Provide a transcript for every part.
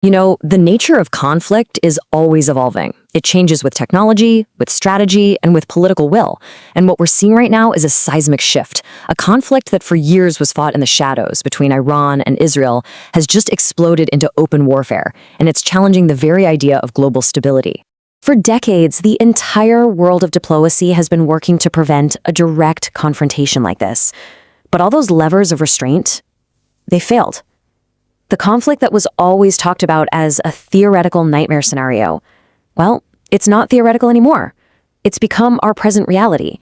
You know, the nature of conflict is always evolving. It changes with technology, with strategy, and with political will. And what we're seeing right now is a seismic shift. A conflict that for years was fought in the shadows between Iran and Israel has just exploded into open warfare, and it's challenging the very idea of global stability. For decades, the entire world of diplomacy has been working to prevent a direct confrontation like this. But all those levers of restraint, they failed. The conflict that was always talked about as a theoretical nightmare scenario, well, it's not theoretical anymore. It's become our present reality.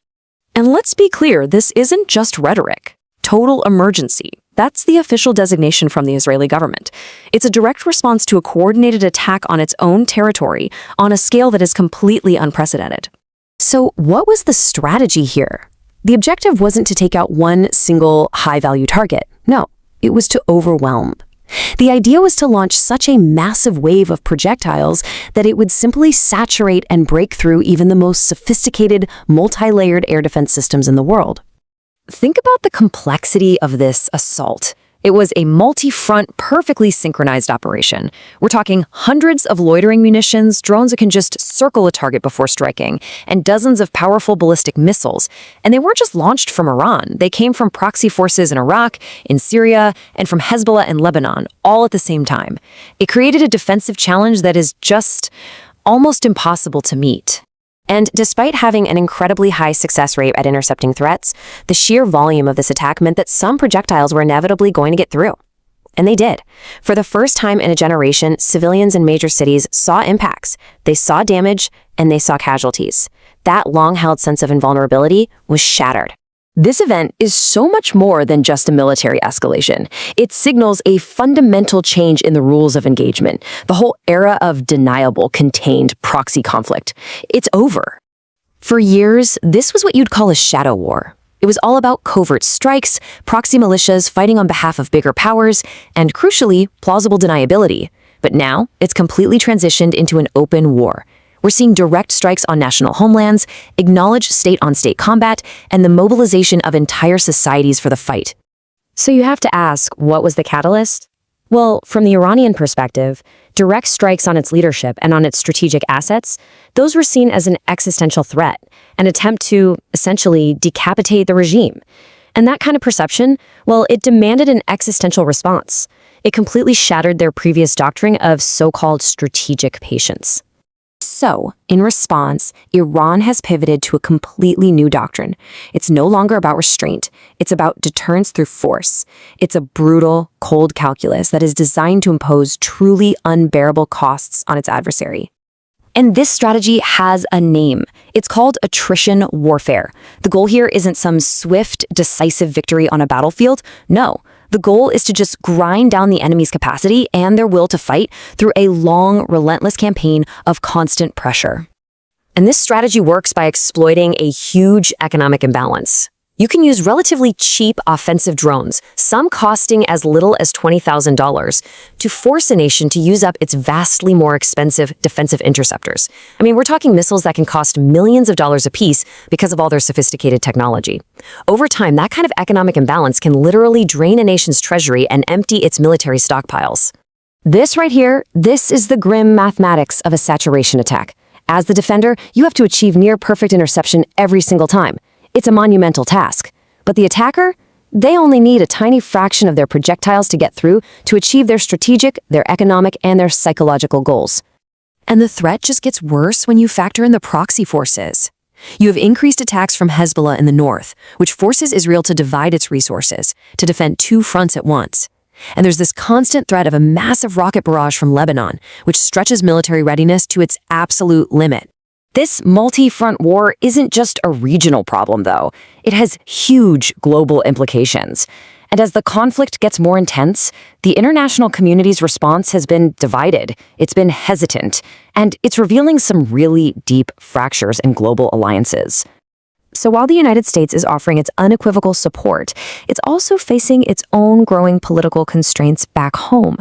And let's be clear, this isn't just rhetoric. Total emergency. That's the official designation from the Israeli government. It's a direct response to a coordinated attack on its own territory on a scale that is completely unprecedented. So what was the strategy here? The objective wasn't to take out one single high-value target. No, it was to overwhelm. The idea was to launch such a massive wave of projectiles that it would simply saturate and break through even the most sophisticated, multi-layered air defense systems in the world. Think about the complexity of this assault. It was a multi-front, perfectly synchronized operation. We're talking hundreds of loitering munitions, drones that can just circle a target before striking, and dozens of powerful ballistic missiles. And they weren't just launched from Iran. They came from proxy forces in Iraq, in Syria, and from Hezbollah and Lebanon, all at the same time. It created a defensive challenge that is just almost impossible to meet. And despite having an incredibly high success rate at intercepting threats, the sheer volume of this attack meant that some projectiles were inevitably going to get through. And they did. For the first time in a generation, civilians in major cities saw impacts. They saw damage, and they saw casualties. That long-held sense of invulnerability was shattered. This event is so much more than just a military escalation. It signals a fundamental change in the rules of engagement, the whole era of deniable, contained proxy conflict. It's over. For years, this was what you'd call a shadow war. It was all about covert strikes, proxy militias fighting on behalf of bigger powers, and crucially, plausible deniability. But now, it's completely transitioned into an open war. We're seeing direct strikes on national homelands, acknowledged state-on-state combat, and the mobilization of entire societies for the fight. So you have to ask, what was the catalyst? Well, from the Iranian perspective, direct strikes on its leadership and on its strategic assets, those were seen as an existential threat, an attempt to, essentially, decapitate the regime. And that kind of perception, well, it demanded an existential response. It completely shattered their previous doctrine of so-called strategic patience. So, in response, Iran has pivoted to a completely new doctrine. It's no longer about restraint. It's about deterrence through force. It's a brutal, cold calculus that is designed to impose truly unbearable costs on its adversary. And this strategy has a name. It's called attrition warfare. The goal here isn't some swift, decisive victory on a battlefield. No. The goal is to just grind down the enemy's capacity and their will to fight through a long, relentless campaign of constant pressure. And this strategy works by exploiting a huge economic imbalance. You can use relatively cheap offensive drones, some costing as little as $20,000, to force a nation to use up its vastly more expensive defensive interceptors. I mean, we're talking missiles that can cost millions of dollars apiece because of all their sophisticated technology. Over time, that kind of economic imbalance can literally drain a nation's treasury and empty its military stockpiles. This right here, this is the grim mathematics of a saturation attack. As the defender, you have to achieve near-perfect interception every single time. It's a monumental task. But the attacker? They only need a tiny fraction of their projectiles to get through to achieve their strategic, their economic, and their psychological goals. And the threat just gets worse when you factor in the proxy forces. You have increased attacks from Hezbollah in the north, which forces Israel to divide its resources, to defend two fronts at once. And there's this constant threat of a massive rocket barrage from Lebanon, which stretches military readiness to its absolute limit. This multi-front war isn't just a regional problem, though. It has huge global implications. And as the conflict gets more intense, the international community's response has been divided. It's been hesitant, and it's revealing some really deep fractures in global alliances. So while the United States is offering its unequivocal support, it's also facing its own growing political constraints back home.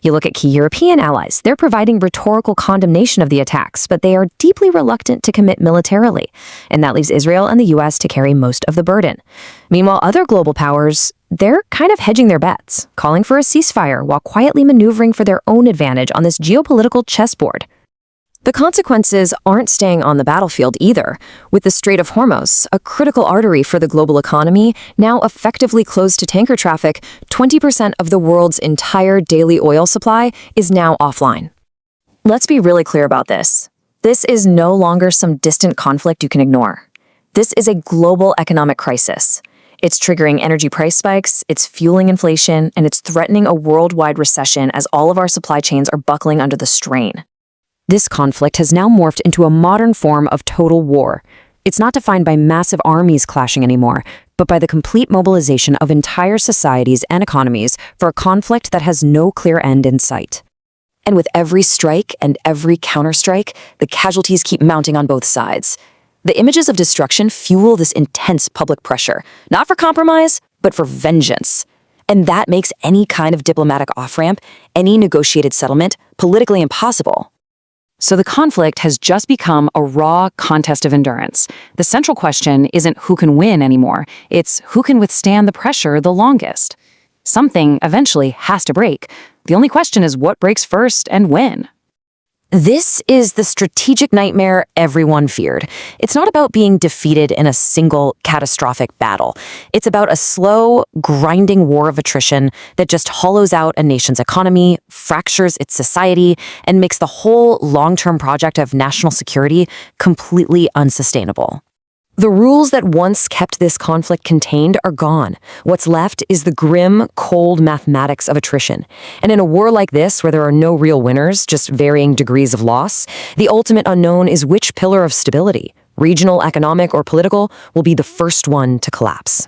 You look at key European allies, they're providing rhetorical condemnation of the attacks, but they are deeply reluctant to commit militarily. And that leaves Israel and the US to carry most of the burden. Meanwhile, other global powers, they're kind of hedging their bets, calling for a ceasefire while quietly maneuvering for their own advantage on this geopolitical chessboard. The consequences aren't staying on the battlefield either, with the Strait of Hormuz, a critical artery for the global economy, now effectively closed to tanker traffic. 20% of the world's entire daily oil supply is now offline. Let's be really clear about this. This is no longer some distant conflict you can ignore. This is a global economic crisis. It's triggering energy price spikes, it's fueling inflation, and it's threatening a worldwide recession as all of our supply chains are buckling under the strain. This conflict has now morphed into a modern form of total war. It's not defined by massive armies clashing anymore, but by the complete mobilization of entire societies and economies for a conflict that has no clear end in sight. And with every strike and every counterstrike, the casualties keep mounting on both sides. The images of destruction fuel this intense public pressure, not for compromise, but for vengeance. And that makes any kind of diplomatic off-ramp, any negotiated settlement, politically impossible. So the conflict has just become a raw contest of endurance. The central question isn't who can win anymore, it's who can withstand the pressure the longest. Something eventually has to break. The only question is what breaks first and when. This is the strategic nightmare everyone feared. It's not about being defeated in a single catastrophic battle. It's about a slow, grinding war of attrition that just hollows out a nation's economy, fractures its society, and makes the whole long-term project of national security completely unsustainable. The rules that once kept this conflict contained are gone. What's left is the grim, cold mathematics of attrition. And in a war like this, where there are no real winners, just varying degrees of loss, the ultimate unknown is which pillar of stability, regional, economic, or political, will be the first one to collapse.